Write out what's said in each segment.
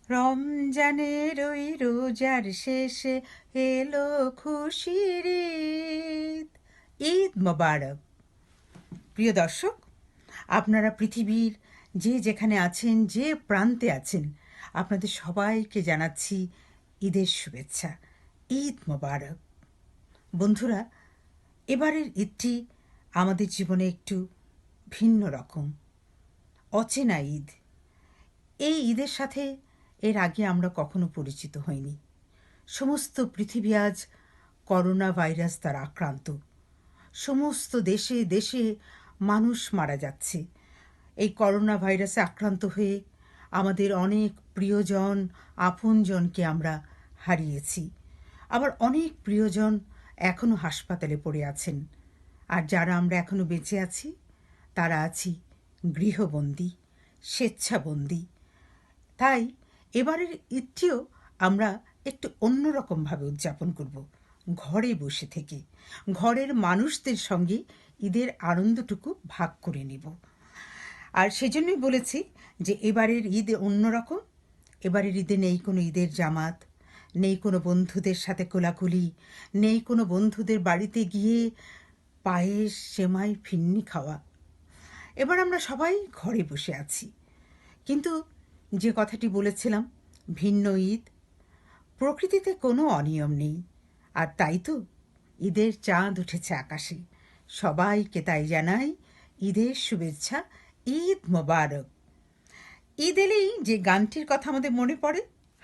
রমজানের ওই রোজার শেষে এলো খুশির ঈদ। ঈদ মোবারক। প্রিয় দর্শক, আপনারা পৃথিবীর যে যেখানে আছেন, যে প্রান্তে আছেন, আপনাদের সবাইকে জানাচ্ছি ঈদের শুভেচ্ছা। ঈদ মোবারক। বন্ধুরা, এবারের ঈদটি আমাদের জীবনে একটু ভিন্ন রকম, অচেনা ঈদ। এই ঈদের সাথে এর আগে আমরা কখনো পরিচিত হইনি। সমস্ত পৃথিবী আজ করোনা ভাইরাস দ্বারা আক্রান্ত। সমস্ত দেশে দেশে মানুষ মারা যাচ্ছে। এই করোনা ভাইরাসে আক্রান্ত হয়ে আমাদের অনেক প্রিয়জন, আপনজনকে আমরা হারিয়েছি। আবার অনেক প্রিয়জন এখনও হাসপাতালে পড়ে আছেন। আর যারা আমরা এখনও বেঁচে আছি, তারা আছি গৃহবন্দী, স্বেচ্ছাবন্দী। তাই এবারের ঈদটিও আমরা একটু অন্যরকমভাবে উদযাপন করব, ঘরে বসে থেকে। ঘরের মানুষদের সঙ্গে ঈদের আনন্দটুকু ভাগ করে নেব। আর সেজন্যই বলেছি যে এবারের ঈদ অন্যরকম। এবারের ঈদে নেই কোনো ঈদের জামাত, নেই কোনো বন্ধুদের সাথে কোলাকুলি, নেই কোনো বন্ধুদের বাড়িতে গিয়ে পায়েস, সেমাই, ফিন্নি খাওয়া। এবার আমরা সবাই ঘরে বসে আছি। কিন্তু যে কথাটি বলেছিলাম, ভিন্ন ঈদ, প্রকৃতিতে কোনো অনিয়ম নেই। আর তাই তো ঈদের চাঁদ উঠেছে আকাশে। সবাইকে তাই জানাই ঈদের শুভেচ্ছা, ঈদ মোবারক। ঈদ এলেই যে গানটির কথা আমাদের মনে পড়ে,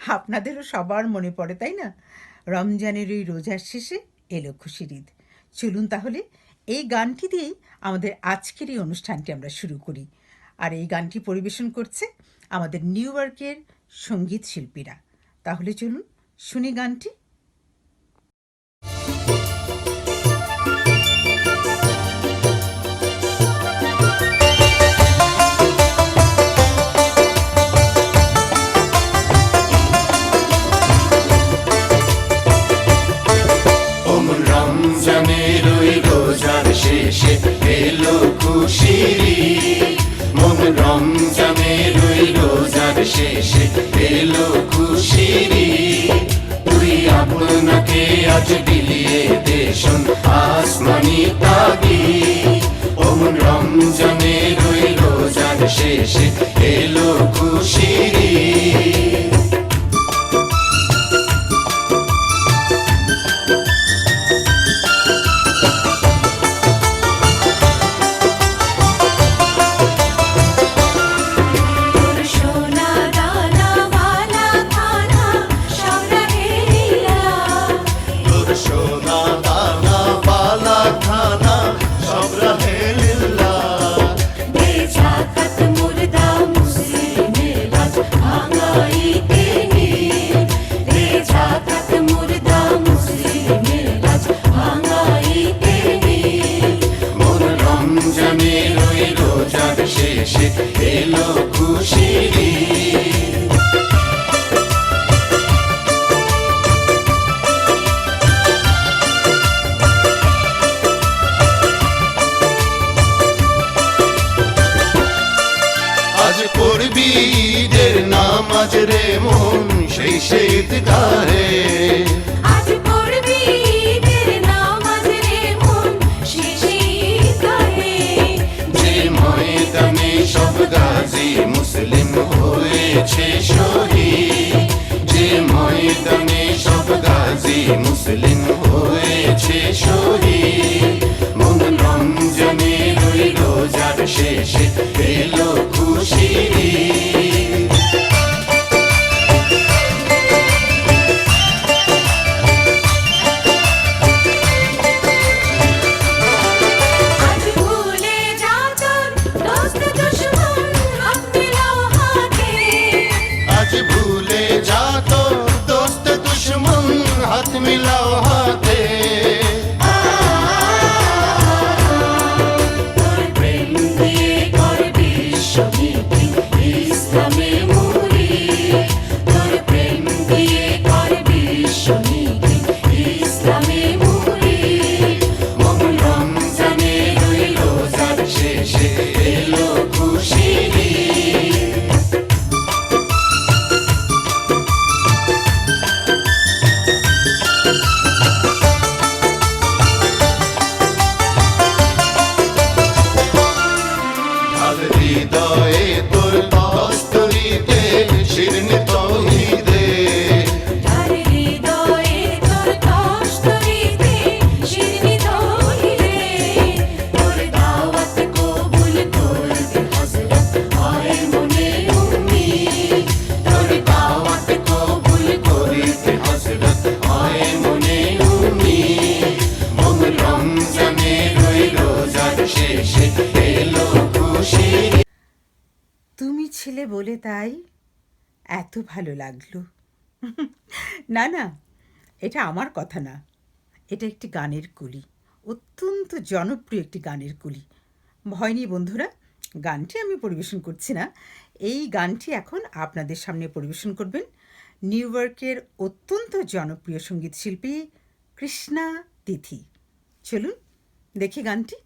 আপনাদেরও সবার মনে পড়ে, তাই না? রমজানের ওই রোজার শেষে এলো খুশির ঈদ। চলুন তাহলে এই গানটি দিয়েই আমাদের আজকের এই অনুষ্ঠানটি আমরা শুরু করি। আর এই গানটি পরিবেশন করছে আমাদের নিউ ইয়র্কের সঙ্গীত শিল্পীরা। তাহলে চলুন শুনি গানটি। রমজানের ওই রোজার শেষে এলো খুশির ঈদ। মন রমজানের ওই রোজার শেষে এলো খুশির ঈদ। তুই আপনাকে আজ বিলিয়ে দেশন আসমানি তাগিদ। মন রমজানের ওই রোজার শেষে এলো খুশির ঈদ। শেষে এলো খুশির ঈদ। আজ পড়বি ঈদের নামাজ রে মন সেই ঈদগাহে। সব গাজী মুসলিম হয়েছে শহীদ। যে ময়দানে সব গাজী মুসলিম হয়েছে শহীদ। মন রমজানের ওই রোজার শেষে এলো খুশির ঈদ। ছিলে বলে তাই এত ভালো লাগলো। না না, এটা আমার কথা না, এটা একটি গানের কলি, অত্যন্ত জনপ্রিয় একটি গানের কলি। ভয় নেই বন্ধুরা, গানটি আমি পরিবেশন করছি না। এই গানটি এখন আপনাদের সামনে পরিবেশন করবেন নিউ ইয়র্কের অত্যন্ত জনপ্রিয় সঙ্গীত শিল্পী কৃষ্ণা তিথি। চলুন দেখি গানটি।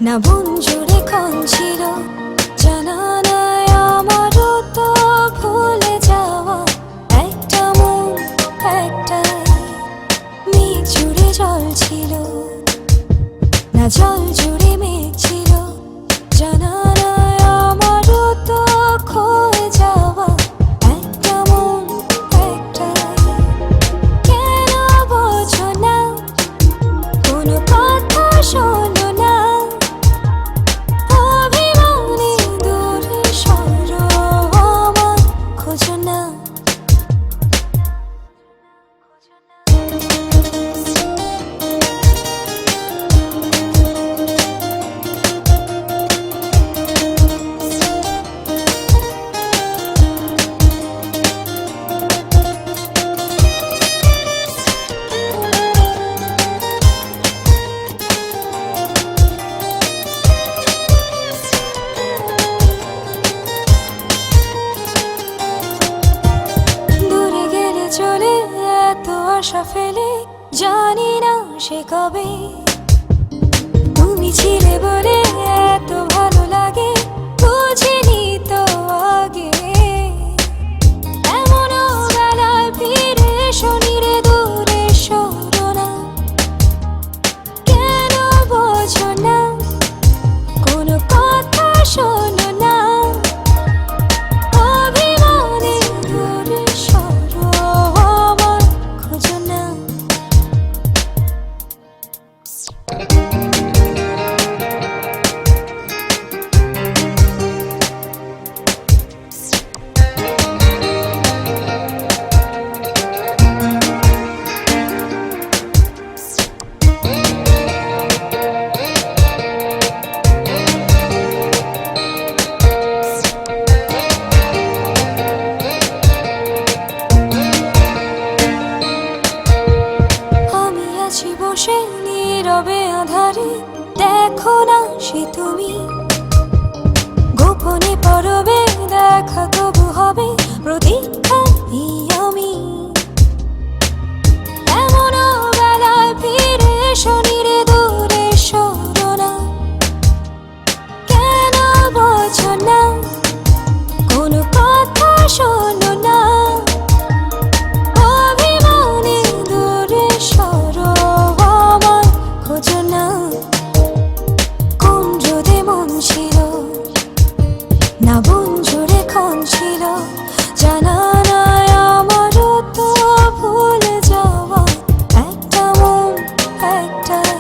না বন জুড়ে ক্ষণ ছিল, জানা নাই আমারও তো ভুলে যাওয়া একটা মন একটাই। মেঘ জুড়ে জল ছিল, না জল জুড়ে মেঘ ছিল, জানা নাই আমারও তো ক্ষয়ে যাওয়া একটা মন একটাই। কেন বোঝো না, কোনো কথা শোনো না, অভিমানে দূরে সরো, আমায় খোঁজো না। দূরে গেলে চলে এত আশা ফেলে, জানি না সে কবে। তুমি ছিলে বলে এত ভালো লাগে, বুঝিনি তো আগে। এমনও বেলায় ফিরে এসো নিরে দূরে সরো না, কেন বোঝো না, কোনো কথা শোনো না, অভিমানে দূরে সরো, আমায় খোঁজো না। আমি আছি বসে নীরবে আধারে, দেখো না সে তুমি, গোপনে পরবে দেখা তবু হবে প্রতীক্ষাই আমি। এমনও বেলায় ফিরে এসো নিরে দূরে সরো না, কেন বোঝো না, কোনো কথা শোনো না, অভিমানে দূরে সরো, আমায় খোঁজো না। কোন রোদে মন ছিল, না বন জুড়ে ক্ষণ ছিল, জানা নাই আমারও তো ভুলে যাওয়া একটা মন একটাই।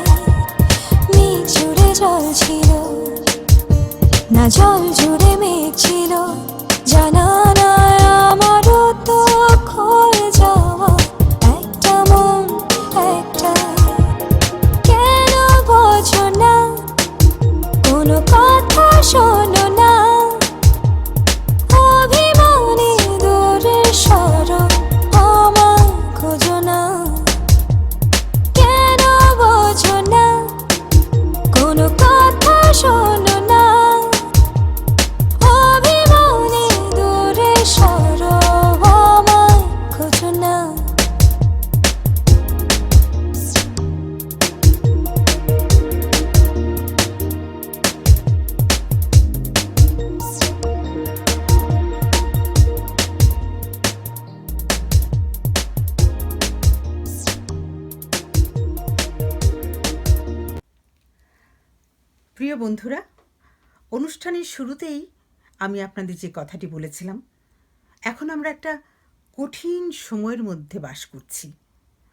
মেঘ জুড়ে জল ছিল, না জল জুড়ে মেঘ ছিল, জানা নাই আমারও তো ক্ষয়ে যাওয়া একটা মন একটাই। কেন বোঝো না, কোনো কথা শোনো না, অভিমানে দূরে সরো, আমায় খোঁজো না। কেন বোঝো না, কোনো কথা শোনো না, অভিমানে দূরে সরো, আমায় খোঁজো না। প্রিয় বন্ধুরা, অনুষ্ঠানের শুরুতেই আমি আপনাদের যে কথাটি বলেছিলাম, এখন আমরা একটা কঠিন সময়ের মধ্যে বাস করছি,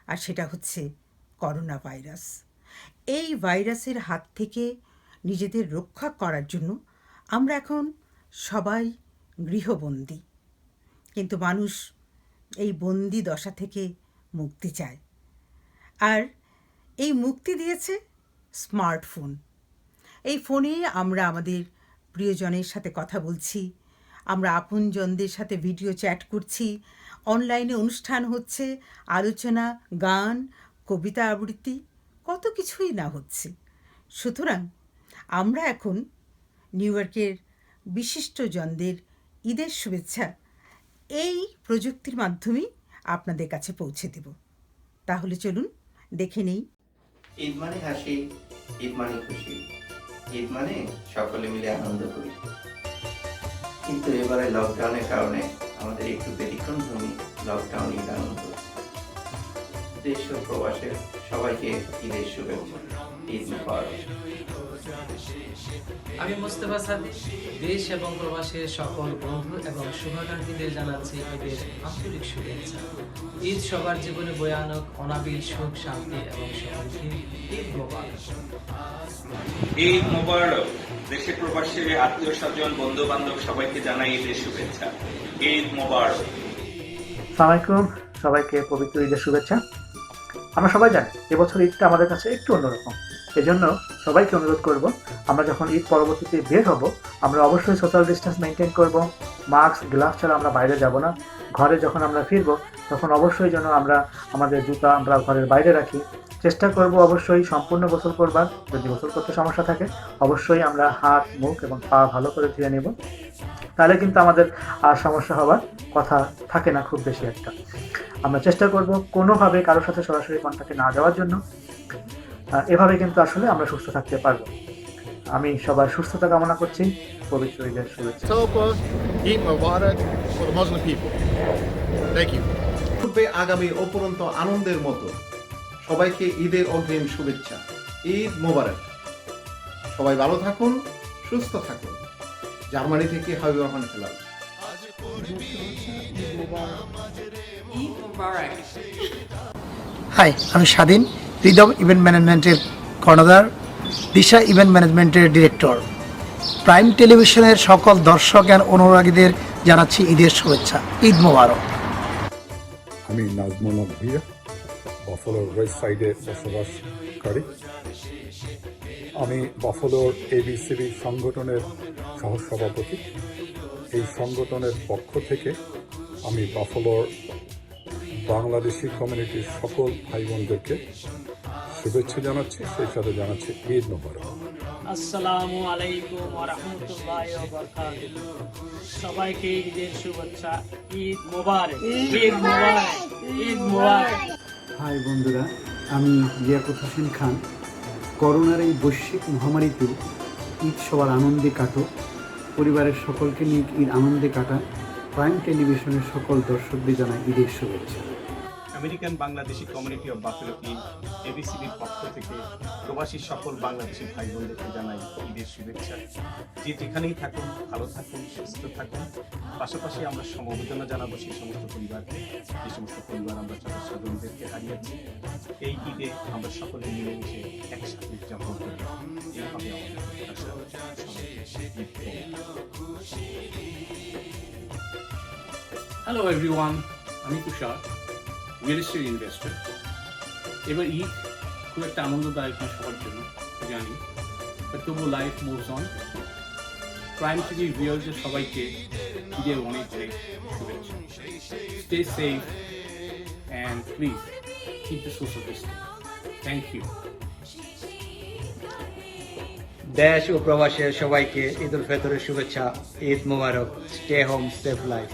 আর সেটা হচ্ছে করোনা ভাইরাস। এই ভাইরাসের হাত থেকে নিজেদের রক্ষা করার জন্য আমরা এখন সবাই গৃহবন্দী, কিন্তু মানুষ এই বন্দি দশা থেকে মুক্তি চায়। আর এই মুক্তি দিয়েছে স্মার্টফোন। এই ফোনে আমরা আমাদের প্রিয়জনের সাথে কথা বলছি, আমরা আপনজনদের সাথে ভিডিও চ্যাট করছি, অনলাইনে অনুষ্ঠান হচ্ছে, আলোচনা, গান, কবিতা আবৃত্তি, কত কিছুই না হচ্ছে। সুতরাং আমরা এখন নিউ ইয়র্কের বিশিষ্টজনদের ঈদের শুভেচ্ছা এই প্রযুক্তির মাধ্যমেই আপনাদের কাছে পৌঁছে দেব। তাহলে চলুন দেখে নেই। ঈদ মানে হাসি, ঈদ মানে খুশি, ঈদ মানে সকলে মিলে আনন্দ করি। কিন্তু এবারে লকডাউনের কারণে আমাদের একটু ব্যতিক্রমধর্মী লকডাউন ঈদ আনন্দ। দেশ ও প্রবাসের সবাইকে ঈদের শুভেচ্ছা, ঈদ মুবারক। আমি মোস্তফা সাদি, দেশ এবং প্রবাসের সকল বন্ধু এবং শুভাকাঙ্ক্ষীদের জানাচ্ছি ঈদের আন্তরিক শুভেচ্ছা। ঈদ সবার জীবনে বয়ে আনুক অনাবিল সুখ, শান্তি এবং সমৃদ্ধি। ঈদ মোবারক। ঈদ মোবারক। দেশে প্রবাসী আত্মীয় স্বজন বন্ধু বান্ধব সবাইকে জানাই ঈদের শুভেচ্ছা, ঈদ মোবারক। আসসালামাইকুম, সবাইকে পবিত্র ঈদের শুভেচ্ছা। আমরা সবাই জানি এবছর ঈদটা আমাদের কাছে একটু অন্যরকম। এজন্য সবাইকে অনুরোধ করব, আমরা যখন ঈদ পরবর্তীতে বের হব আমরা অবশ্যই সোশ্যাল ডিস্টেন্স মেনটেন করব, মাস্ক গ্লাভস ছাড়া আমরা বাইরে যাব না। ঘরে যখন আমরা ফিরব তখন অবশ্যই যেন আমরা আমাদের জুতা আমরা ঘরের বাইরে রাখি। চেষ্টা করব অবশ্যই সম্পূর্ণ গোসল করবার, যদি গোসল করতে সমস্যা থাকে অবশ্যই আমরা হাত, মুখ এবং পা ভালো করে ধুয়ে নেব, তাহলে কিন্তু আমাদের আর সমস্যা হওয়ার কথা থাকে না খুব বেশি একটা। আমরা চেষ্টা করব কোনোভাবে কারোর সাথে সরাসরি কন্ট্যাক্টে না যাওয়ার জন্য। এভাবে কিন্তু আসলে আমরা সুস্থ থাকতে পারবো। আমি সবার সুস্থতা কামনা করছি। পবিত্র ঈদের শুভেচ্ছা। Eid Mubarak for the Muslim people. Thank you. পূর্বে আগামী অপরন্ত আনন্দের মতো সবাইকে ঈদের অগ্রিম শুভেচ্ছা, ঈদ মোবারক। সবাই ভালো থাকুন, সুস্থ থাকুন। জার্মানি থেকে হাবিব রহমান হেলাল। হাই, আমি স্বাধীন, রিদম ইভেন্ট ম্যানেজমেন্টের কর্ণধার, দিশা ইভেন্ট ম্যানেজমেন্টের ডিরেক্টর। প্রাইম টেলিভিশনের সকল দর্শক এবং অনুরাগীদের জানাচ্ছি ঈদের শুভেচ্ছা, ঈদ মোবারক। আমি নাজমুল হক ভূঁইয়া, বাফলোর ওয়েস্ট সাইডে বসবাসকারী। আমি বাফলোর এবিসিবি সংগঠনের সহসভাপতি। এই সংগঠনের পক্ষ থেকে আমি বাফলোর বাংলাদেশি কমিউনিটির সকল ভাই বোনদেরকে শুভেচ্ছা জানাচ্ছি, সেই সাথে জানাচ্ছি ঈদ মোবারক। আসসালামু আলাইকুম ওয়া রাহমাতুল্লাহি ওয়া বারাকাতুহু। সবাইকে ঈদের শুভেচ্ছা, ঈদ মোবারক, ঈদ মোবারক, ঈদ মোবারক। হাই বন্ধুরা, আমি লিয়াকত হোসেন খান। করোনার এই বৈশ্বিক মহামারীতে ঈদ সবার আনন্দে কাটুক, পরিবারের সকলকে নিয়ে ঈদ আনন্দে কাটান। প্রাইম টেলিভিশনের সকল দর্শকদের জানাই ঈদের শুভেচ্ছা। American Bangladeshi community of Buffalo team এবিসিবির পক্ষ থেকে প্রবাসী সকল বাংলাদেশি ভাই বোনদেরকে জানাই ঈদের শুভেচ্ছা। যে যেখানেই থাকুন ভালো থাকুন, সুস্থ থাকুন। পাশাপাশি আমরা সমবেদনা জানাবো সেই সমস্ত পরিবারকে, যে সমস্ত পরিবার আমরা তাদের স্বজনদেরকে হারিয়েছি। এই ঈদে আমরা সকলে মিলেমিশে একসাথে উদযাপন করি। এইভাবে আমাদের প্রত্যাশা। হ্যালো এভরিওয়ান, আমি তুষার, রিয়েল এস্টেট ইনভেস্টর। এবার ঈদ খুব একটা আনন্দদায়ক না সবার জন্য জানি, বাট তবু life moves on. Prime TV ভিউয়ার্সদের সবাইকে ঈদের অনেক অনেক শুভেচ্ছা। Stay safe and please keep the social distance. Thank you. দেশ ও প্রবাসের সবাইকে ঈদ উল ফিতরের শুভেচ্ছা, Eid Mubarak. Stay home, safe life.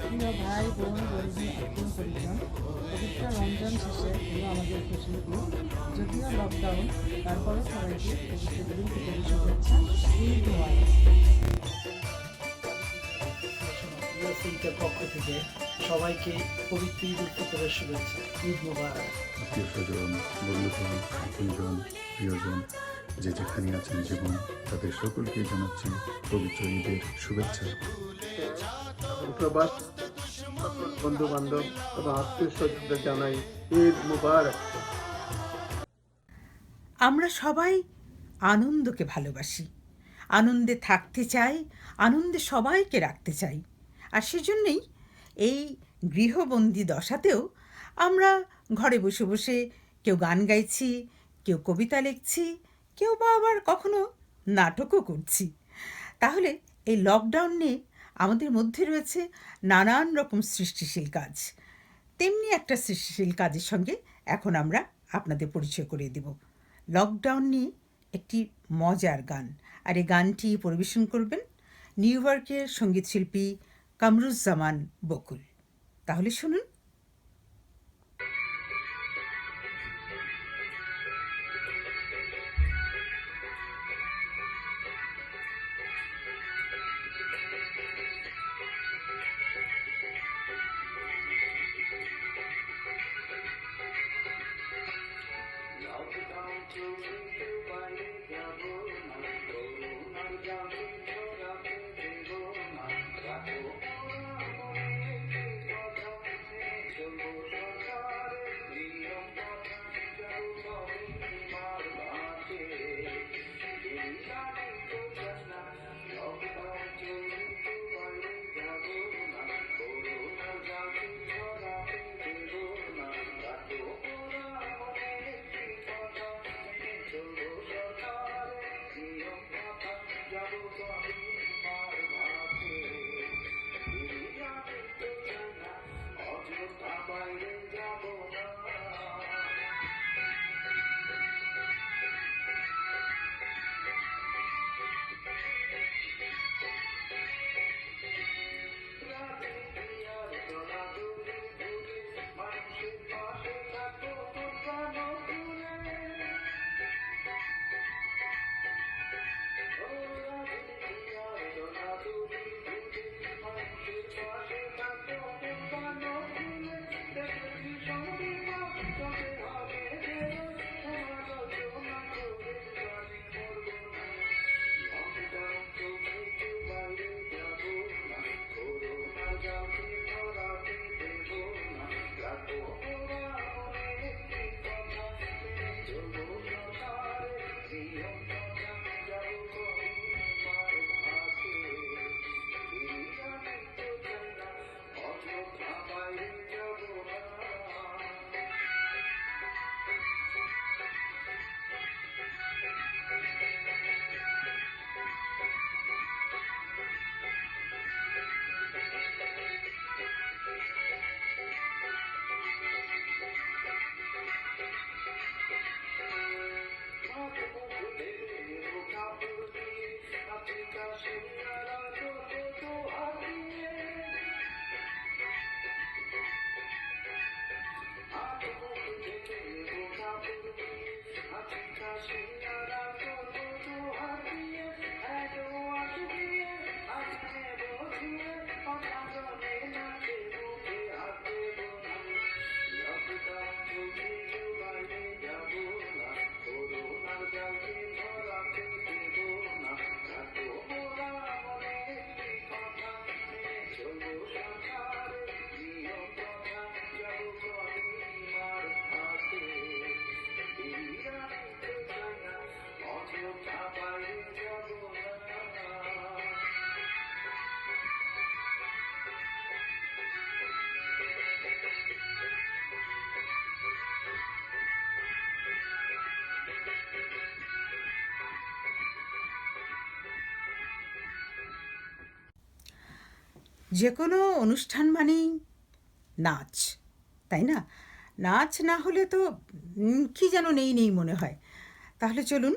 প্রিয় ভাই বোন, বন্ধু, আত্মীয় পরিজন, পবিত্র রমজান শেষে হলো আমাদের খুশির ঈদ। যদিও লকডাউন, তারপরে সবাইকে পবিত্র ঈদ উল ফিতরের শুভেচ্ছা, ঈদ মোবারক। সিল্কের পক্ষ থেকে সবাইকে পবিত্র ঈদ উল ফিতরের শুভেচ্ছা, ঈদ মোবারক। আত্মীয় স্বজন, বন্ধুজন, আপনজন, প্রিয়জন, যে যেখানে আছেন জীবন, তাদের সকলকে জানাচ্ছি পবিত্র ঈদের শুভেচ্ছা। প্রবাস বন্ধু বান্ধব এবং আত্মীয় স্বজনদের জানাই ঈদ মুবারক। আমরা সবাই আনন্দকে ভালোবাসি, আনন্দে থাকতে চাই, আনন্দে সবাইকে রাখতে চাই। আর সেজন্যই এই গৃহবন্দী দশাতেও আমরা ঘরে বসে বসে কেউ গান গাইছি, কেউ কবিতা লিখছি, কেউ বা আবার কখনো নাটকও করছি। তাহলে এই লকডাউন নিয়ে আমাদের মধ্যে রয়েছে নানান রকম সৃষ্টিশীল কাজ। তেমনি একটা সৃষ্টিশীল কাজের সঙ্গে এখন আমরা আপনাদের পরিচয় করিয়ে দেব। লকডাউন নিয়ে একটি মজার গান, আর এই গানটি পরিবেশন করবেন নিউ ইয়র্কের সঙ্গীতশিল্পী কামরুজ্জামান বকুল। তাহলে শুনুন। যে কোনো অনুষ্ঠান মানেই নাচ, তাই না? নাচ না হলে তো কি যেন নেই নেই মনে হয়। তাহলে চলুন,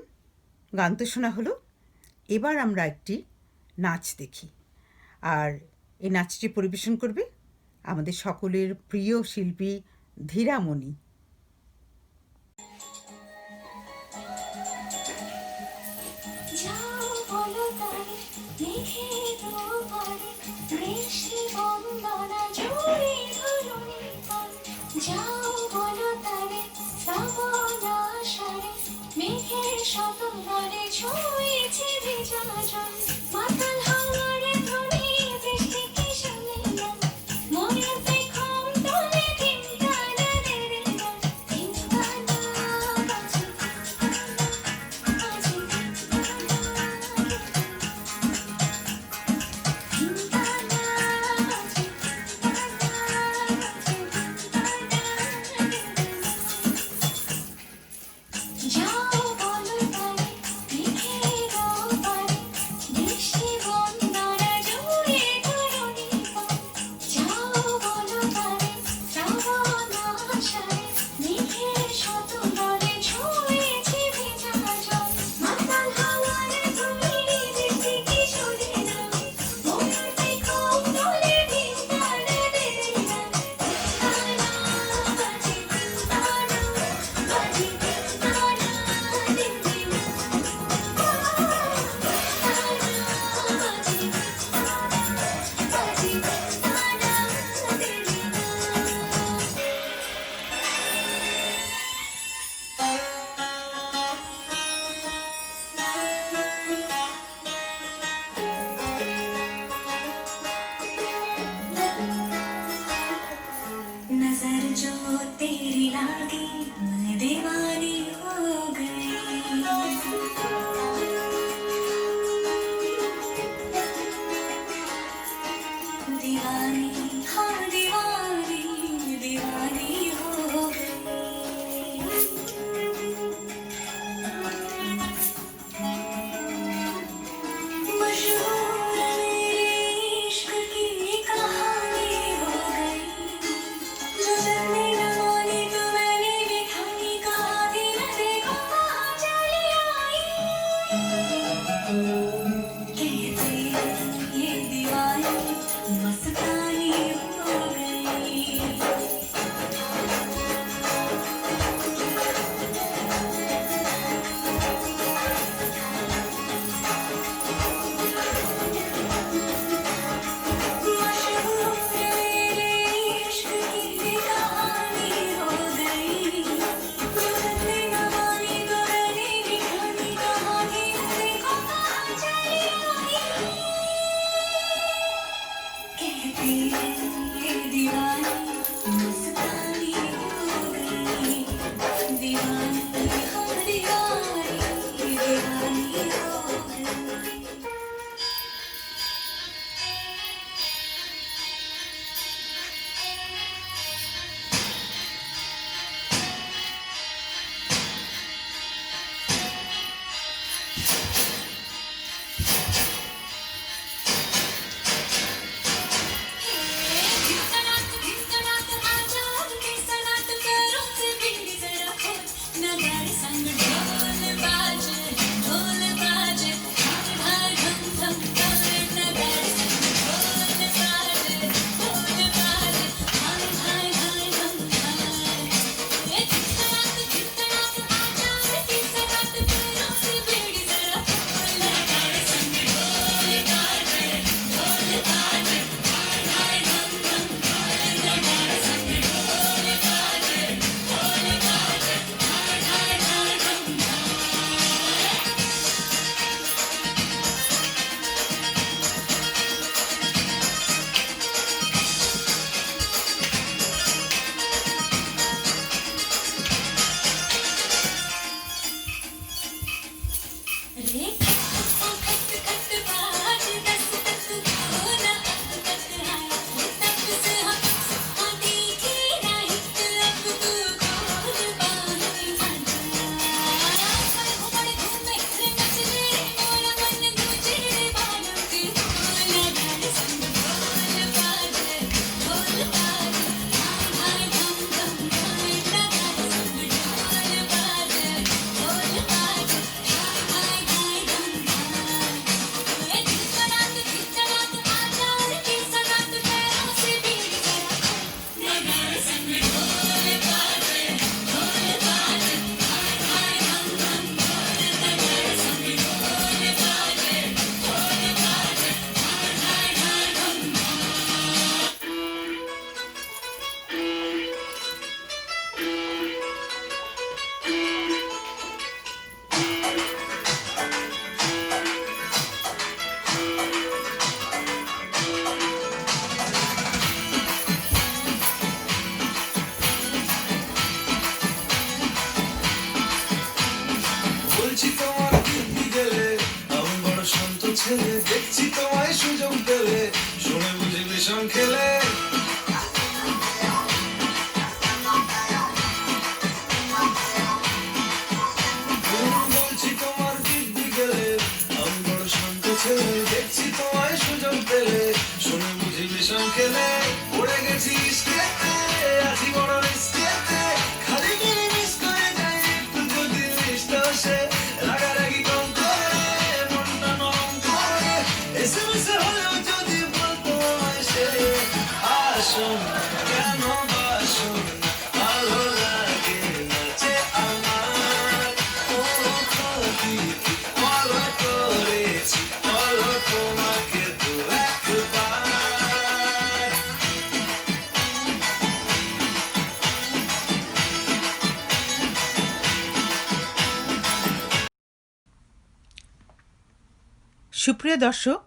গান তো শোনা হলো, এবার আমরা একটি নাচ দেখি। আর এই নাচটি পরিবেশন করবে আমাদের সকলের প্রিয় শিল্পী ধীরামণি। যাও বলো তারে লিখে দাও পারে বৃষ্টি বন্দনা জুড়ে ধরণী পারে যাও বলো তারে শ্রাবণ আষাঢ়ে মেঘের শত দলে ছুঁয়েছে ভেজা জল মাতাল হাওয়ার ধুলি যেতে কিশোরে নামে ময়ূর পেখম দলে ভিন্তারে বেড়ে নামে বাজে তারা বাজে नजर जो तेरी लागी मैं दीवानी हो गई दीवानी हाँ दीवानी दीवानी हो गई मशहूर मेरे इश्क की कहानी हो गई जो जलने न माने तो मैंने भी ठानी कहा भी न देखो कहाँ चली आई कहते हैं ये दीवानी मस्तानी हो गई मशहूर मेरे इश्क की कहानी हो गई जो जलने न मानी तो मैंने भी ठानी कहा भी न देखो कहाँ चली आई कहते हैं ये दीवानी मस्तानी हो गई दीवानी हो दीवानी दीवानी हो गई ছেলে দেখছি তোমায় সুযোগ পেলে শুনে বুঝি বিষম খেলে বিকেলে পড়ে গেছি ইস্কেতে আছি বড় রিস্কেতে খালি গেলে মিস করে যাই একটু যদি লিস্ট আসে রাগারাগি কম করে মনটা নরম করে এসএমএস হলেও যদি বলতো এসে আসুন কেন বাসুন ভালো লাগে নাচে আমার ও খালি বলো করেছি বলো তোমাকে দু একবার সুপ্রিয় দর্শক,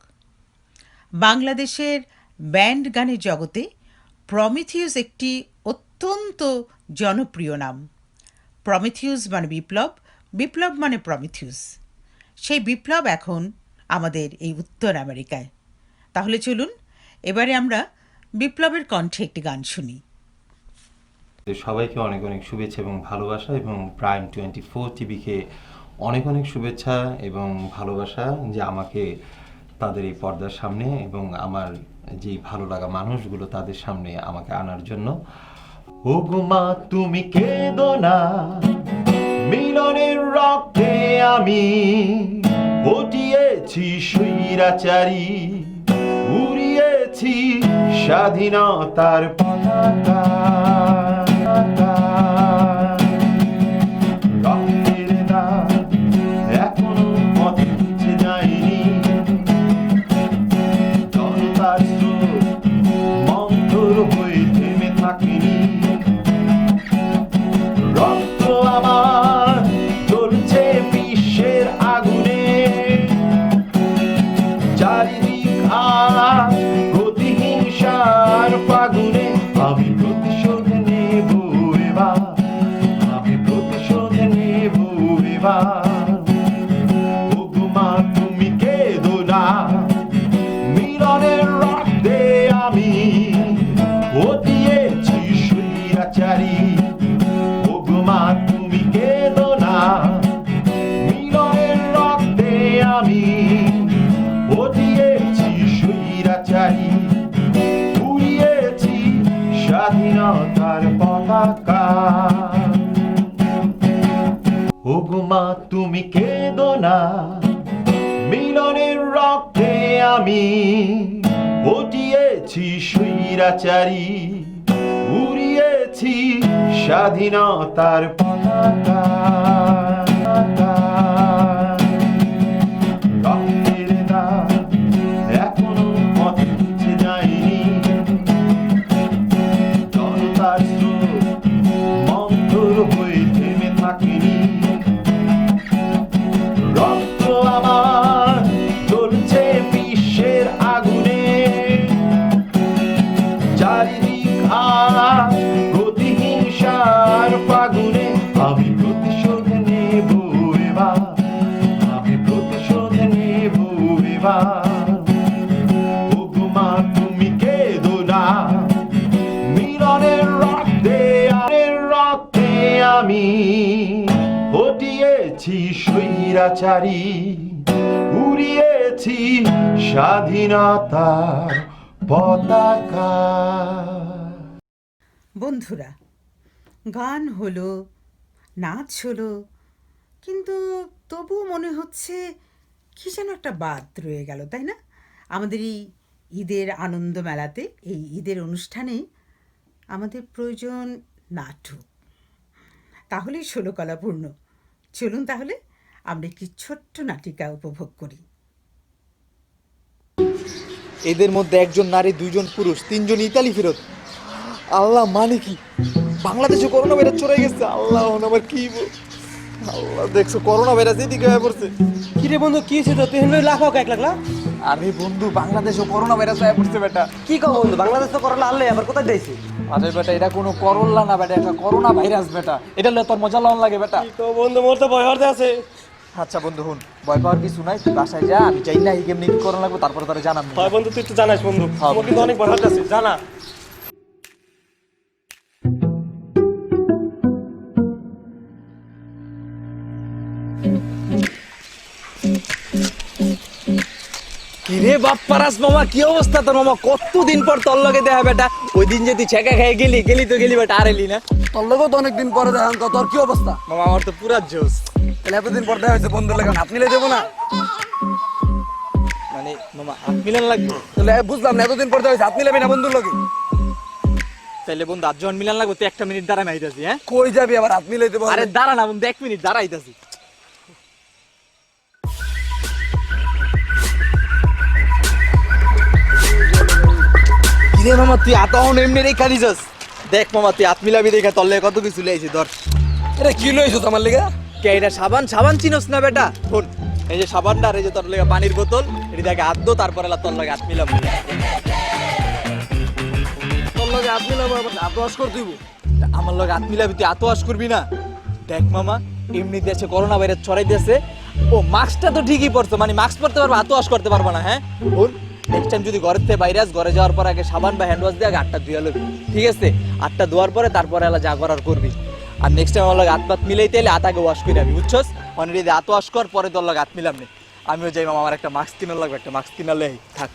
বাংলাদেশের ব্যান্ড গানের জগতে প্রমিথিউস একটি অত্যন্ত জনপ্রিয় নাম। প্রমিথিউস মানে বিপ্লব, বিপ্লব মানে প্রমিথিউস। সেই বিপ্লব এখন আমাদের এই উত্তর আমেরিকায়। তাহলে চলুন এবারে আমরা বিপ্লবের কণ্ঠে একটি গান শুনি। সবাইকে অনেক অনেক শুভেচ্ছা এবং ভালোবাসা, এবং প্রাইম 24 টিভিকে অনেক অনেক শুভেচ্ছা এবং ভালোবাসা যে আমাকে তাদের এই পর্দার সামনে এবং আমার যে ভালো লাগা মানুষগুলো তাদের সামনে আমাকে আনার জন্য। ও গো মা তুমি কেঁদো না, মিলনের রক্তে আমি হটিয়েছি স্বৈরাচারী, উড়িয়েছি স্বাধীনতার পতাকা। রক্তের দাগ এখনো পথে মুছে যায়নি, জনতার স্রোত মন্থর হয়ে থেমে থাকেনি। রক্ত আমার চলছে বিশ্বের আগুনে, চারিদিক আজ প্রতিহিংসার ফাগুনে। আমি প্রতিশোধ নেব এবার, আমি প্রতিশোধ নেব এবার। ও গো মা তুমি কেঁদো না, মিলনের রক্তে আমি হটিয়েছি স্বৈরাচারী। ও গো মা তুমি কেঁদো না, মিলনের রক্তে আমি হটিয়েছি স্বৈরাচারী, উড়িয়েছি স্বাধীনতার পতাকা। ও গো মা তুমি কেঁদো না, মিলনের রক্তে আমি হটিয়েছি স্বৈরাচারী, উড়িয়েছি স্বাধীনতার পতাকা। রক্তের দাগ এখনো পথে মুছে যায়নি, জনতার স্রোত মন্থর হয়ে থেমে থাকেনি। রক্ত আমার চলছে বিশ্বের আগুনে, চারিদিক আজ প্রতিহিংসার ফাগুনে। আমি প্রতিশোধ নেব এবার, আমি প্রতিশোধ নেব এবার। ও গো মা তুমি কেঁদো না, মিলনের রক্তে রক্তে আমি হটিয়েছি স্বৈরাচারী, উড়িয়েছি স্বাধীনতার পতাকা। বন্ধুরা, গান হলো, নাচ হলো, কিন্তু তবু মনে হচ্ছে কি যেন একটা বাদ রয়ে গেল, তাই না? আমাদের এই ঈদের আনন্দ মেলাতে, এই ঈদের অনুষ্ঠানে আমাদের প্রয়োজন নাটক, তাহলেই ষোলকলা পূর্ণ। চলুন তাহলে আমরা একটি ছোট্ট নাটিকা উপভোগ করি। এদের মধ্যে একজন নারী, দুইজন পুরুষ, তিনজন ইতালি ফেরত। আল্লাহ, মানে কি বাংলাদেশে করোনা ভাইরাস চলে গেছে? আল্লাহ আমার কি আল্লাহ, দেখছো করোনা ভাইরাস এদিকে হয়ে পড়ছে। কি রে বন্ধু, কি হয়েছে? তুই লাখ এক লাখ। আরে বন্ধু, বাংলাদেশে করোনা ভাইরাস হয়ে পড়ছে বেটা। কি কও বন্ধু, বাংলাদেশ তো করোনা আনলে আবার কোথায় যাইছে? আরে বেটা, এটা কোনো করোনা না বেটা, এটা করোনা ভাইরাস বেটা। এটা তোর মজা লন লাগে বেটা। তো বন্ধু, মোর তো ভয় হতে আছে। আচ্ছা বন্ধু, হুন, ভয় পাওয়ার কিছু নাই, তুই বাসায় যা, আমি চাই না এই কেমনি কি করোনা লাগবে, তারপরে তোরা জানাবো। হয় বন্ধু, তুই একটু জানাস বন্ধু, আমার কিন্তু অনেক ভয় হতে আছে, জানা। কি কিরে বাপ্পারাস মামা, কি অবস্থা তোর মামা? কতদিন পর তোর লগে দেখা বেটা। ওই দিন যে তুই ছেঁকা খেয়ে গেলি তো গেলি বেটা, আর এলি না। তোর লগেও তো অনেকদিন পরে দেখা, তোর কি অবস্থা? মামা আমার তো পুরা জোশ। তাহলে এতদিন পর দেখা হয়েছে, বন্ধুর লাগে হাত মিলে দেবো না? মানে মামা হাত মিলান লাগবে? তাহলে বুঝলাম না, এতদিন পর দেখা হয়েছে, হাত মিলাবি না বন্ধুর লগে? তাহলে বন্ধু হাত যখন মিলান লাগবে, তুই 1 মিনিট দাঁড়াই আইতাছি। হ্যাঁ কই যাবি আবার হাত মিলাই দেবো? আরে দাঁড়া না বন্ধু, 1 মিনিট দাঁড়াইতাছি। কিরে মামা তুই হাত অন এমনি রেখা দিছস? দেখ মামা তুই হাত মিলাবি দেখা তোর লেগে কত কিছু লইছি। ধর এটা কি লইছো আমার লেগে? কে এটা? সাবান চিনস না বেটা? শোন, এই যে সাবানটা আর এই যে তোর লেগে পানির বোতল, এটি দেখে হাত দো, তারপরে তোর লগে হাত মিলাম। তোর লগে হাত মিলাবো আবার হাত ওয়াশ করে দিব? আমার লগে হাত মিলাবি, তুই হাত ওয়াশ করবি না? দেখ মামা, এমনি দেশে করোনা ভাইরাস ছড়াই দিয়েছে। ও মাস্কটা তো ঠিকই পরছো, মানে মাস্ক পরতে পারবো, হাত ওয়াশ করতে পারবো না। হ্যাঁ ওর নেক্সট টাইম যদি ঘরের থেকে বাইরে ঘরে যাওয়ার পর আগে সাবান বা হ্যান্ড ওয়াশ দিয়ে আগে হাতটা ধুয়ে লবি, ঠিক আছে? হাতটা ধোয়ার পরে তারপরে এলা যা করার করবি। আর নেক্সট টাইম আমার লগে হাত পাত মিলাইতে এলে হাত আগে ওয়াশ করে যাবি, বুঝছস? অলরেডি হাত ওয়াশ কর, পরে তোর লগে হাত মিলাম নে। আমিও যাই মামা, আমার একটা মাস্ক কিনা লাগবে, একটা মাস্ক কিনালে থাক।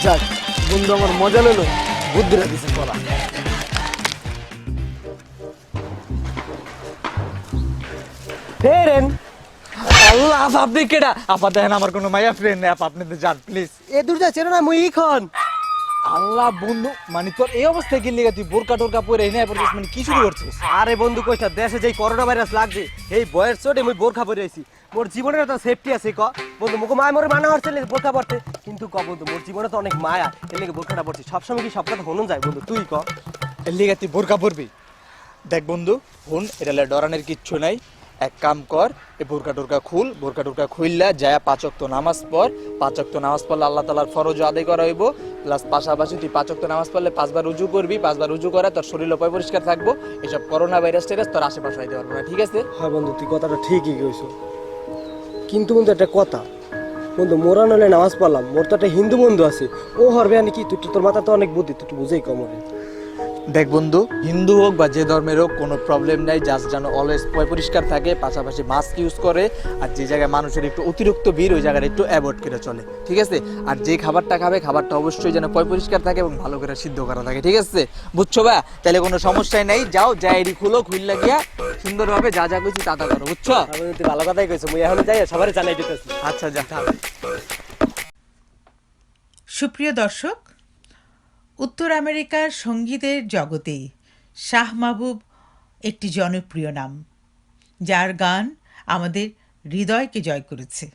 যাক বন্ধু, আমার মজা লেলো, বুদ্ধিরা দিছে বলা। ফেরেন আল্লাহ, আপনি কেডা? আপা দেখেন আমার কোনো মাইয়া ফ্রেন্ড নেই, আপনি তো যান প্লিজ। এ দূর যাচ্ছে না মুই খন। আল্লাহ বন্ধু, মানে তোর এই অবস্থায় কি লিগা? তুই বোরকা টোরকা পরে এনে পড়ছিস, মানে কি শুরু করছিস? আরে বন্ধু কইছ না, দেশে যেই করোনা ভাইরাস লাগছে এই বয়ের চোটে মুই বোরখা পরে আইছি। মোর জীবনের তো সেফটি আছে ক বন্ধু, মুখ মায় মরে মানা হচ্ছে বোরখা পরতে, কিন্তু ক বন্ধু মোর জীবনে তো অনেক মায়া, এর লেগে বোরখাটা পরছি। সবসময় কি সব কথা হনুন যায় বন্ধু? তুই ক এর লিগা তুই বোরকা পরবি? দেখ বন্ধু হুন, এটা ডরানের কিচ্ছু নাই। এক কাম কর, এই বোরকা টোরকা খুল, বোরকা টোরকা খুললা যায় 5 ওয়াক্ত নামাজ পড়। 5 ওয়াক্ত নামাজ পড়লে আল্লাহ তাআলার ফরজ আদায় করা হইব। প্লাস পাশাপাশি তুই 5 ওয়াক্ত নামাজ পড়লে 5 বার উজু করবি। 5 বার উজু করে তোর শরীর উপায় পরিষ্কার থাকবো, এসব করোনা ভাইরাস টেরাস তোর আশেপাশে আইতে পারবো না, ঠিক আছে? হ্যাঁ বন্ধু, তুই কথাটা ঠিকই কইছ, কিন্তু বন্ধু একটা কথা বন্ধু, মোরা নলে নামাজ পড়লাম, মোর তো একটা হিন্দু বন্ধু আছে, ও হরবে নাকি? তুই তোর মাথা তো অনেক বুদ্ধি, তুই একটু বুঝেই কম হবে। দেখ বন্ধু, হিন্দু হোক বা যে ধর্মের হোক কোনো প্রবলেম নাই, জাস্ট যেন অলওয়েজ পরিষ্কার থাকে, পাশাপাশি মাস্ক ইউজ করে, আর যে জায়গায় মানুষের একটু অতিরিক্ত ভিড় ওই জায়গাটা একটু অ্যাভয়েড করে চলে, ঠিক আছে? আর যে খাবারটা খাবে খাবারটা অবশ্যই যেন পরিষ্কার থাকে এবং ভালো করে সিদ্ধ করা থাকে, ঠিক আছে? বুঝছো বা? তাহলে কোনো সমস্যাই নাই, যাও ডায়েরি খুলো, খুললা গিয়া সুন্দরভাবে যা যা কইছি তা তা করো, বুঝছো? তুই ভালো কথাই কইছো, মুই এখন যাই সবারই জানাই দিতেছি। আচ্ছা যা। সুপ্রিয় দর্শক, উত্তর আমেরিকার সঙ্গীতের জগতে শাহ মাহবুব একটি জনপ্রিয় নাম, যার গান আমাদের হৃদয়কে জয় করেছে।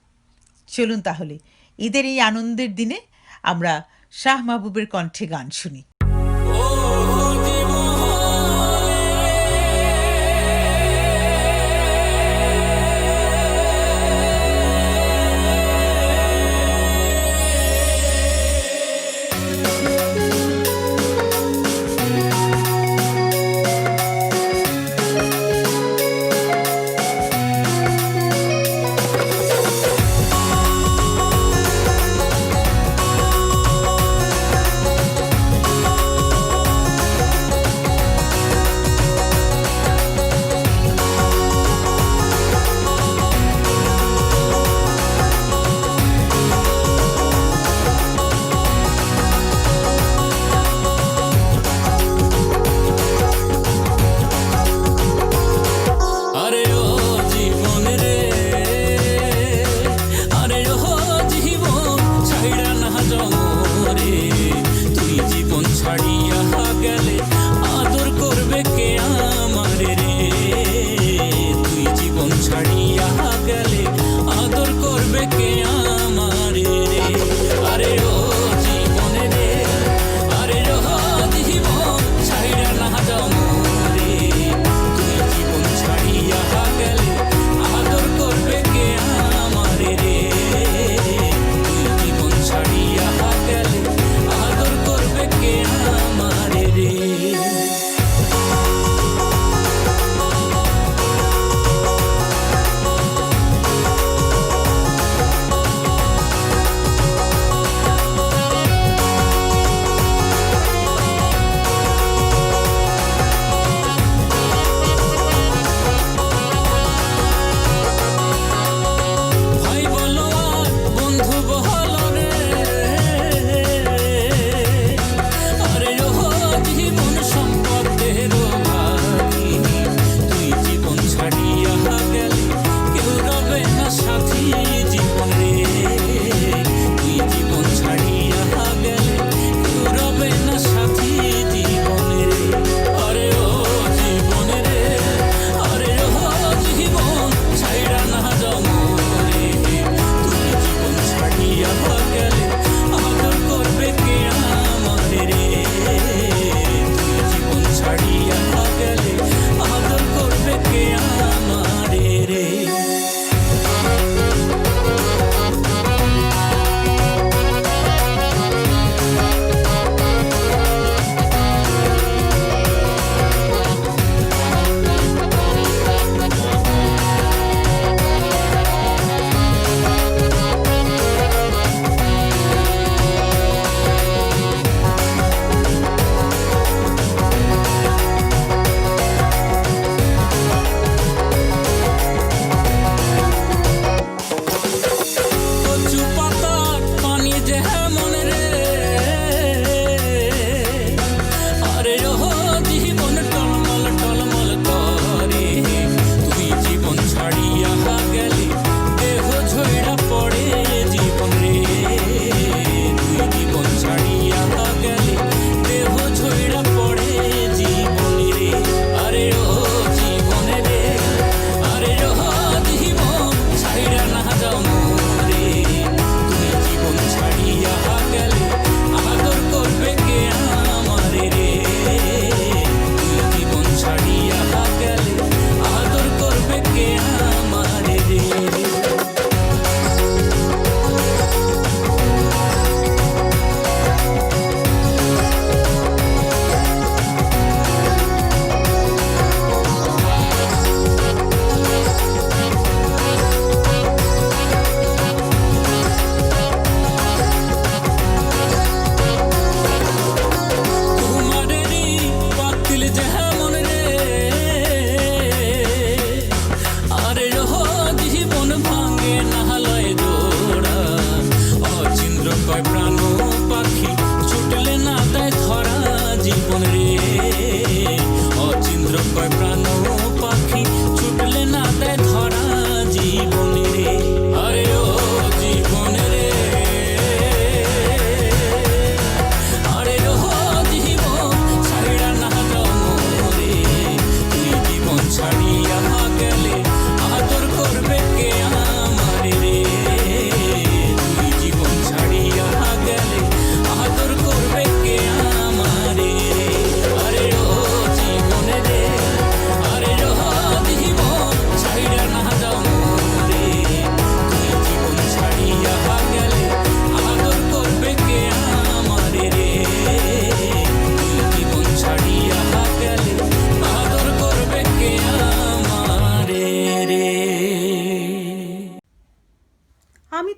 চলুন তাহলে ঈদের এই আনন্দের দিনে আমরা শাহ মাহবুবের কণ্ঠে গান শুনি। ও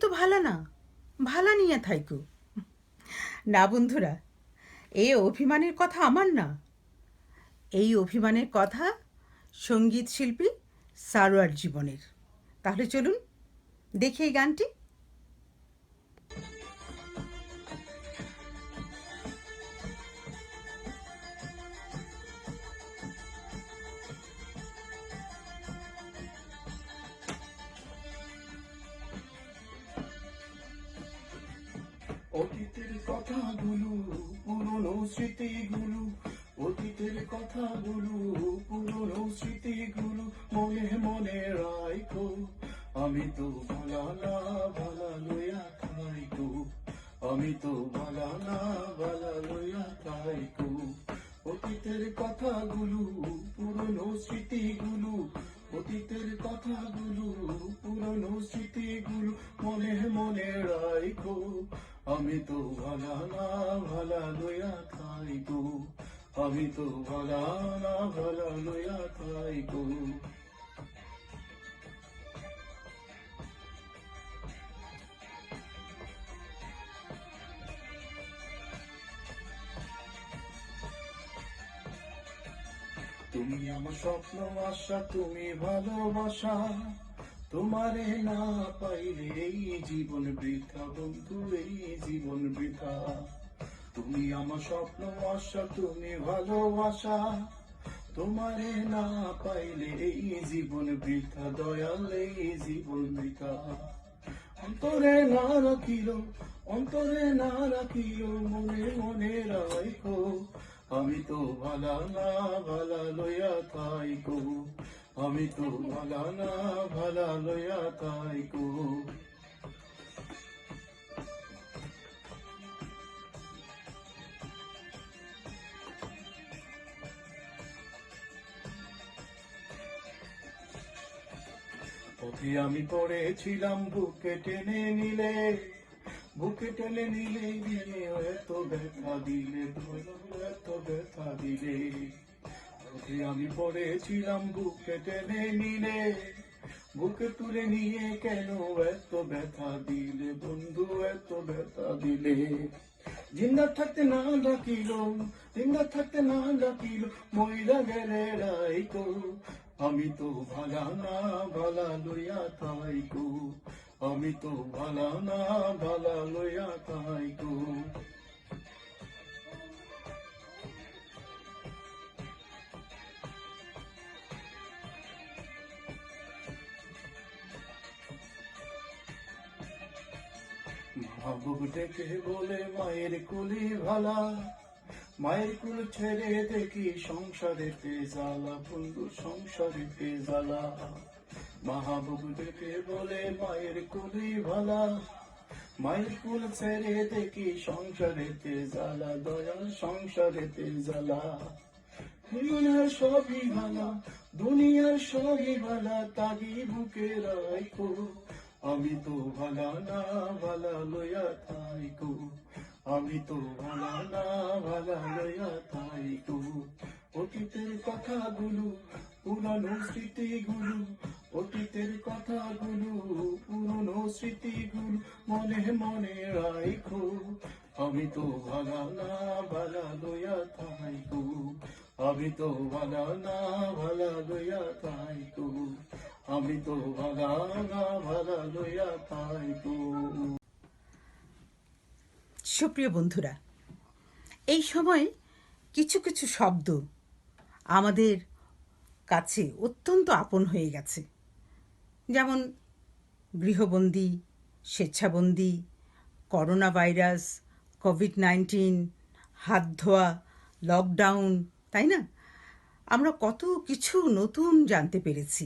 তো ভালা নিয়ে থাইকো। না বন্ধুরা, এই অভিমানের কথা আমার না, এই অভিমানের কথা সঙ্গীত শিল্পী সারোয়ার জীবনের। তাহলে চলুন দেখি এই গানটি। অতীতের কথাগুলো, পুরনো স্মৃতিগুলো, অতীতের কথাগুলো, পুরনো স্মৃতিগুলো মনে মনে রাখো। আমি তো ভালা না ভালা লইয়া খাইকো, আমি তো ভালা না ভালা লইয়া খাইকো। অতীতের কথাগুলো, পুরনো স্মৃতিগুলো, অতীতের কথাগুলো, পুরনো স্মৃতিগুলো মনে মনে রাখো। আমি তো ভালা না ভালা লইয়া খাইকো, আমি তো ভালা না ভালা লইয়া খাইকো। তুমি আমার স্বপ্ন আশা, তুমি ভালোবাসা, তোমারে না পাইলে এই জীবন বৃথা বন্ধু, এই জীবন বৃথা। তুমি আমার স্বপ্ন আশা, তুমি ভালোবাসা, তোমারে না পাইলে এই জীবন বৃথা দয়াল, এই জীবন বৃথা। অন্তরে না রাখিল, অন্তরে না রাখিল, মনে মনে রাখো। আমি তো ভালা না ভালা লইয়া থাইকো, আমি তো ভালা না ভালা লইয়া থাইকো। পথে আমি পড়েছিলাম, বুকে টেনে নিলে, বুকে টেনে নিলে দিলে এত ব্যথা দিলে, এত ব্যথা দিলে। পথে আমি পড়েছিলাম, বুকে টেনে নিলে, বুকে তুলে নিয়ে কেন এত ব্যথা দিলে বন্ধু, এত ব্যথা দিলে। জিন্দা থাকতে না ডাকিল, জিন্দা থাকতে না ডাকিল, মইরা গেলে রাইকো। আমি তো ভালা না ভালা লইয়া থাইকো, আমি তো ভালা না ভালা লইয়া থাইকো। মাহবুব ডেকে বলে মায়ের কুলি ভালা, মায়ের কুল ছেড়ে দেখি সংসারেতে জ্বালা বন্ধু, সংসারেতে জ্বালা। মাহবুব ডেকে বলে মায়ের কুলি ভালা, মায়ের কুল ছেড়ে দেখি সংসারেতে জ্বালা দয়াল, সংসারেতে জ্বালা। দুনিয়ার সবই ভালা, দুনিয়ার সবই ভালা, তাগি বুকে রাখো। আমি তো ভালা না ভালা লইয়া থাইকো, আমি তো ভালা না ভালা লইয়া থাইকো। অতীতের কথাগুলো, পুরানো স্মৃতিগুলো, অতীতের কথাগুলো, পুরনো স্মৃতিগুলো মনে মনে রাখো। আমি তো ভালা না ভালা লইয়া থাইকো, আমি তো ভালা না ভালা লইয়া থাইকো, আমি তো ভালা না ভালা লইয়া থাইকো। সুপ্রিয় বন্ধুরা, এই সময় কিছু কিছু শব্দ আমাদের কাছে অত্যন্ত আপন হয়ে গেছে, যেমন গৃহবন্দী, স্বেচ্ছাবন্দী, করোনা ভাইরাস, কোভিড-19, হাত ধোয়া, লকডাউন, তাই না? আমরা কত কিছু নতুন জানতে পেরেছি।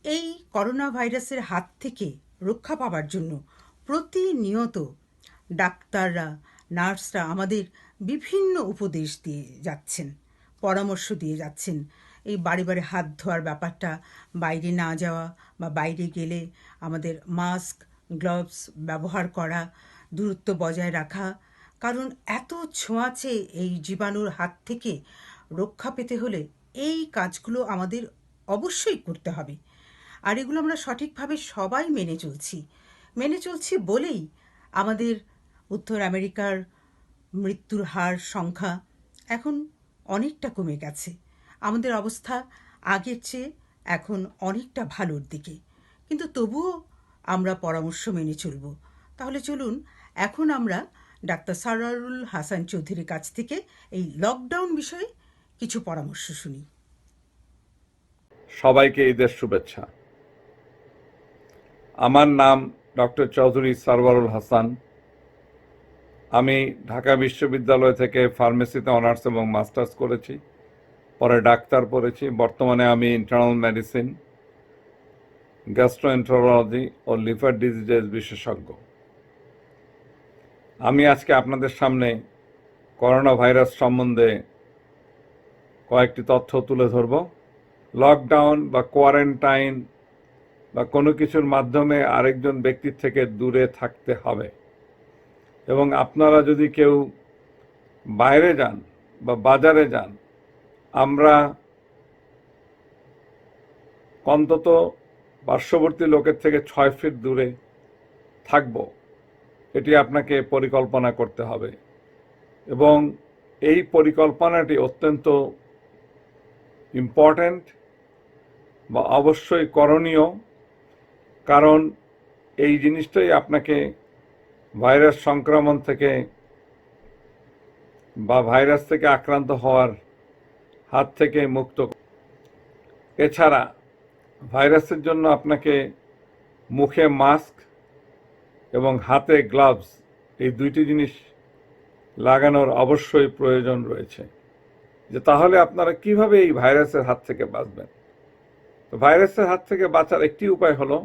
এই করোনা ভাইরাসের হাত থেকে রক্ষা পাওয়ার জন্য প্রতিনিয়ত ডাক্তাররা, নার্সরা আমাদের বিভিন্ন উপদেশ দিয়ে যাচ্ছেন, পরামর্শ দিয়ে যাচ্ছেন। এই বাড়ি বাড়ি হাত ধোয়ার ব্যাপারটা, বাইরে না যাওয়া বা বাইরে গেলে আমাদের মাস্ক, গ্লাভস ব্যবহার করা, দূরত্ব বজায় রাখা। কারণ এত ছোঁয়াচে এই জীবাণুর হাত থেকে রক্ষা পেতে হলে এই কাজগুলো আমাদের অবশ্যই করতে হবে। আর এগুলো আমরা সঠিকভাবে সবাই মেনে চলছি। মেনে চলছি বলেই আমাদের উত্তর আমেরিকার মৃত্যুর হার সংখ্যা এখন অনেকটা কমে গেছে। আমাদের অবস্থা আগের চেয়ে এখন অনেকটা ভালোর দিকে, কিন্তু তবুও আমরা পরামর্শ মেনে চলব। তাহলে চলুন এখন আমরা ডাক্তার সারোয়ারুল হাসান চৌধুরীর কাছ থেকে এই লকডাউন বিষয়ে কিছু পরামর্শ শুনি। সবাইকে ঈদের শুভেচ্ছা। আমার নাম ডক্টর চৌধুরী সারওয়ারুল হাসান। আমি ঢাকা বিশ্ববিদ্যালয় থেকে ফার্মেসিতে অনার্স এবং মাস্টার্স করেছি, পরে ডাক্তার পড়েছি। বর্তমানে আমি ইন্টারনাল মেডিসিন, গ্যাস্ট্রোএন্টারোলজি ও লিভার ডিজিজেস বিশেষজ্ঞ। আমি আজকে আপনাদের সামনে করোনা ভাইরাস সম্বন্ধে কয়েকটি তথ্য তুলে ধরব। লকডাউন বা কোয়ারেন্টাইন বা কোনো কিছুর মাধ্যমে আরেকজন ব্যক্তির থেকে দূরে থাকতে হবে, এবং আপনারা যদি কেউ বাইরে যান বা বাজারে যান, আমরা অন্তত পার্শ্ববর্তী লোকের থেকে 6 ফিট দূরে থাকব, এটি আপনাকে পরিকল্পনা করতে হবে। এবং এই পরিকল্পনাটি অত্যন্ত ইম্পর্ট্যান্ট বা অবশ্যই করণীয়, কারণ এই জিনিসটাই আপনাকে ভাইরাস সংক্রমণ থেকে বা ভাইরাস থেকে আক্রান্ত হওয়ার হাত থেকে মুক্ত। এছাড়া ভাইরাসের জন্য আপনাকে মুখে মাস্ক এবং হাতে গ্লাভস, এই দুইটি জিনিস লাগানোর অবশ্যই প্রয়োজন রয়েছে। যে তাহলে আপনারা কিভাবে এই ভাইরাসের হাত থেকে বাঁচবেন? তো ভাইরাসের হাত থেকে বাঁচার একটি উপায় হলো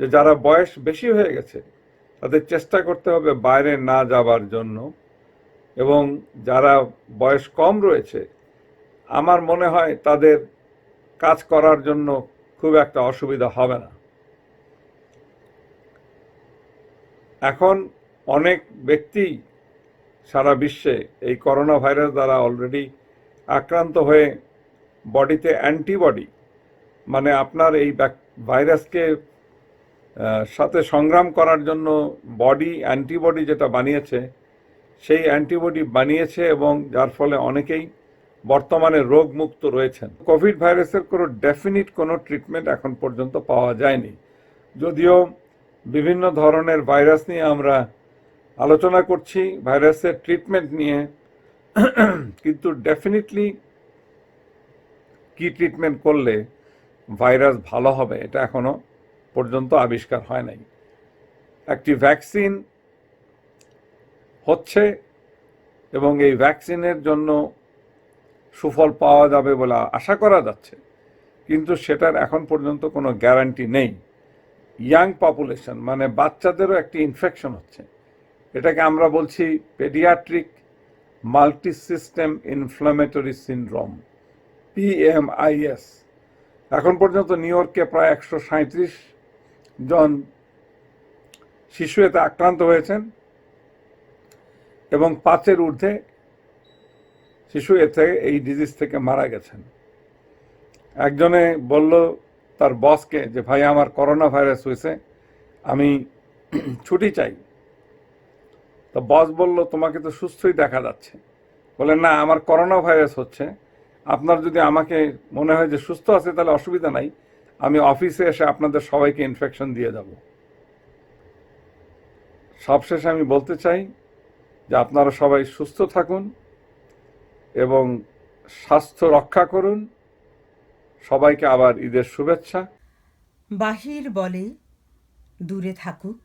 যে যারা বয়স বেশি হয়ে গেছে তাদের চেষ্টা করতে হবে বাইরে না যাবার জন্য, এবং যারা বয়স কম রয়েছে আমার মনে হয় তাদের কাজ করার জন্য খুব একটা অসুবিধা হবে না। এখন অনেক ব্যক্তি সারা বিশ্বে এই করোনা ভাইরাস দ্বারা অলরেডি আক্রান্ত হয়ে বডিতে অ্যান্টিবডি, মানে আপনার এই ভাইরাসকে সাথে সংগ্রাম করার জন্য বডি অ্যান্টিবডি যেটা বানিয়েছে, সেই অ্যান্টিবডি বানিয়েছে, এবং যার ফলে অনেকেই বর্তমানে রোগমুক্ত রয়েছেন। কোভিড ভাইরাসের কোনো ডেফিনিট কোনো ট্রিটমেন্ট এখন পর্যন্ত পাওয়া যায়নি, যদিও বিভিন্ন ধরনের ভাইরাস নিয়ে আমরা আলোচনা করছি, ভাইরাসের ট্রিটমেন্ট নিয়ে, কিন্তু ডেফিনিটলি কি ট্রিটমেন্ট করলে ভাইরাস ভালো হবে এটা এখনো পর্যন্ত আবিষ্কার হয় নাই। একটি ভ্যাকসিন হচ্ছে এবং এই ভ্যাকসিনের জন্য সুফল পাওয়া যাবে বলে আশা করা যাচ্ছে, কিন্তু সেটার এখন পর্যন্ত কোনো গ্যারান্টি নেই। ইয়াং পপুলেশন মানে বাচ্চাদেরও একটি ইনফেকশন হচ্ছে, এটাকে আমরা বলছি paediatric multi system inflammatory syndrome, PMIS। এখন পর্যন্ত নিউ ইয়র্কে প্রায় 137 জন শিশু এতে আক্রান্ত হয়েছেন এবং 5-এর ঊর্ধ্বে শিশু এতে এই ডিজিজ থেকে মারা গেছেন। একজনে বলল তার বসকে যে ভাই আমার করোনা ভাইরাস হয়েছে, আমি ছুটি চাই। তো বস বলল তোমাকে তো সুস্থই দেখা যাচ্ছে। বলে না, আমার করোনা ভাইরাস হচ্ছে, আপনার যদি আমাকে মনে হয় যে সুস্থ আছে তাহলে অসুবিধা নাই, আমি অফিসে এসে আপনাদের সবাইকে ইনফেকশন দিয়ে যাব। সবশেষে আমি বলতে চাই যে আপনারা সবাই সুস্থ থাকুন এবং স্বাস্থ্য রক্ষা করুন। সবাইকে আবার ঈদের শুভেচ্ছা। বাহির বলে দূরে থাকুক,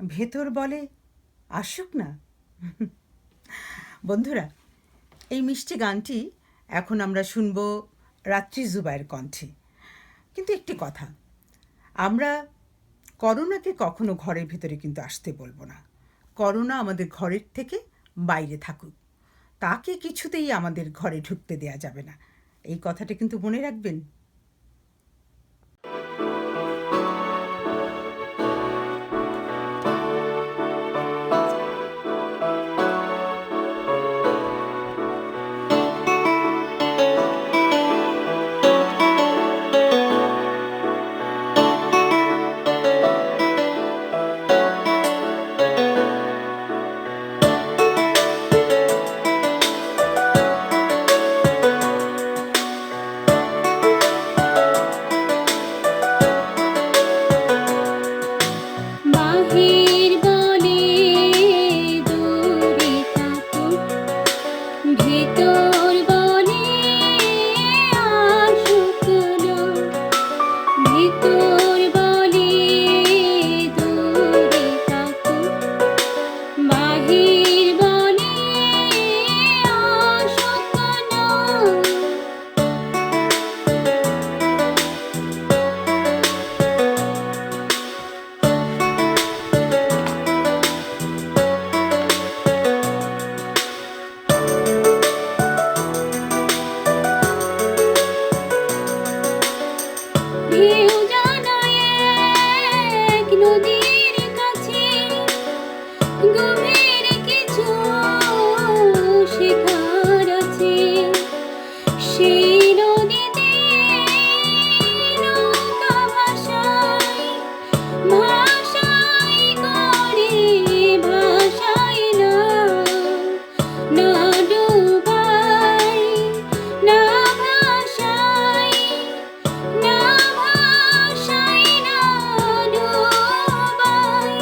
ভেতর বলে আসুক না। বন্ধুরা, এই মিষ্টি গানটি এখন আমরা শুনব রাত্রি জুবাইয়ের কণ্ঠে। কিন্তু একটি কথা, আমরা করোনাকে কখনো ঘরের ভেতরে কিন্তু আসতে বলবো না। করোনা আমাদের ঘরের থেকে বাইরে থাকুক, তাকে কিছুতেই আমাদের ঘরে ঢুকতে দেয়া যাবে না। এই কথাটা কিন্তু মনে রাখবেন। ঢেউ জানায় এক নদীর কাছে গভীর কিছু শেখার আছে। সেই নদীতে নৌকা ভাসায় ভাসায় করে ভাসায় না, না ডুবায় না ভাসায়, না ভাসায় না ডুবায়।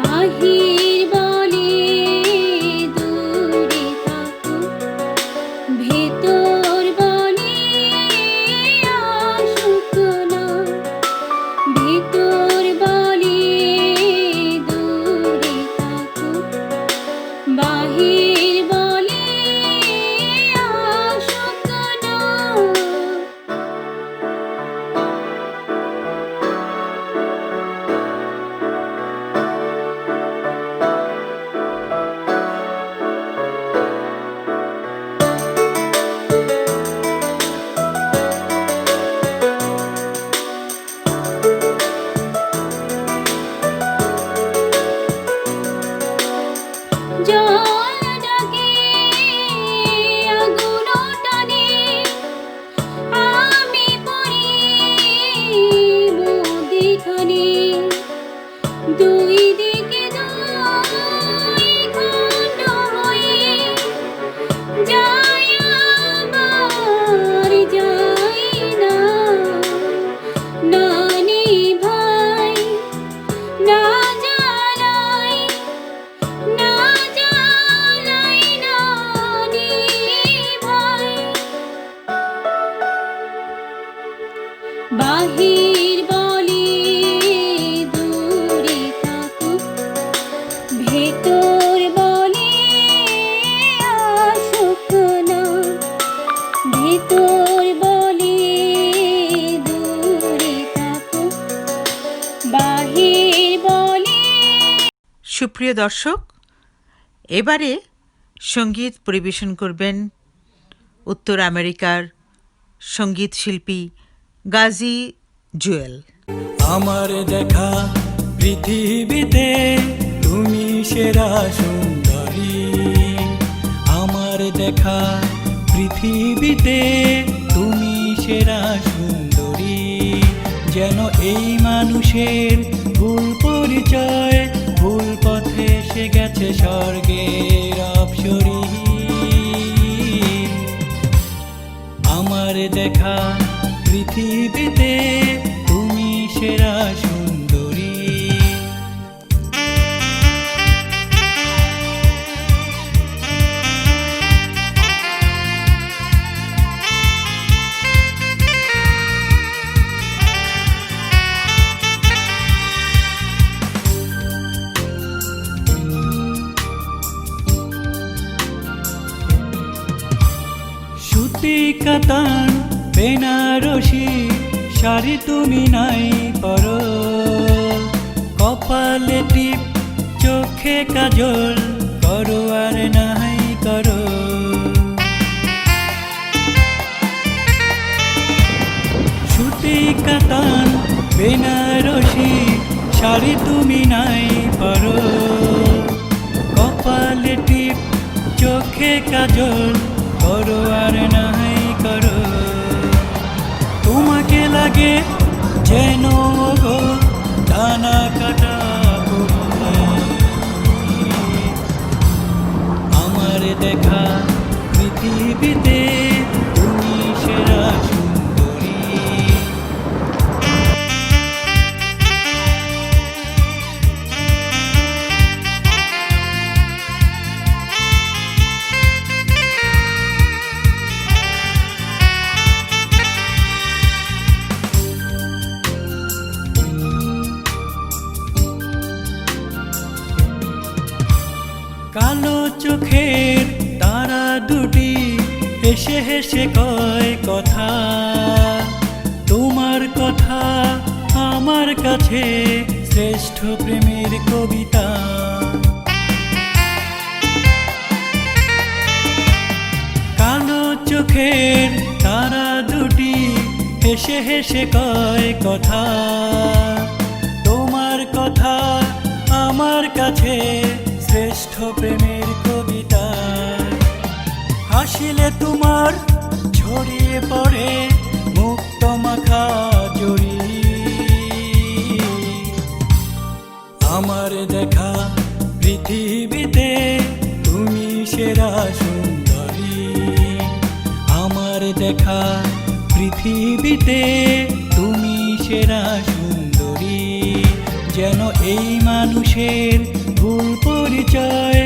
বাহির বলে দূরে থাকো, ভেতর বলে আসুক না, ভেতর বলে দূরে থাকো, বাহির বলে আসুক না। জল ডাকে আগুন টানে, আমি পড়ি মুদিখানে। দুই দিকে দুই খণ্ড হয়ে যায় আবার যায় না, না নিভায় না জ্বালায়, না জ্বালায় না নিভায়। বাহির বলে দূরে থাকো, ভেতর বলে আসুক না, ভেতর বলে দূরে থাকো, বাহির বলে। সুপ্রিয় দর্শক, এবারে সঙ্গীত পরিবেশন করবেন উত্তর আমেরিকার সঙ্গীত শিল্পী গাজী জুয়েল। আমার দেখা পৃথিবীতে তুমি সেরা সুন্দরী, আমার দেখা পৃথিবীতে তুমি সেরা সুন্দরী। যেন এই মানুষের ভুল পরিচয়, ভুল পথে সে গেছে স্বর্গের অপ্সরী। আমার দেখা পৃথিবীতে তুমি সেরা সুন্দরী। সুতি কাতান বেনারসি শাড়ি তুমি নাই পরো, কপালে টিপ চোখে কাজল করো আর নাই করো। সুতি কাতান বেনারসি শাড়ি তুমি নাই পরো, কপালে টিপ চোখে কাজল করো আর নাই করো। তোমাকে লাগে যেন গো ডানা কাটা আমার দেখা পৃথিবীতে তুমি সেরা সুন্দরী। কালো চোখের তারা দুটি হেসে হেসে কয় কথা, তোমার কথা আমার কাছে শ্রেষ্ঠ প্রেমের কবিতা। কালো চোখের তারা হেসে হেসে কয় কথা, তোমার কথা আমার কাছে শ্রেষ্ঠ প্রেমের কবিতা। হাসিলে তোমার ছড়িয়ে পড়ে মুক্ত মাখা জড়ি, আমার দেখা পৃথিবীতে তুমি সেরা সুন্দরী, আমার দেখা পৃথিবীতে তুমি সেরা সুন্দরী। যেন এই মানুষের ভুল পরিচয়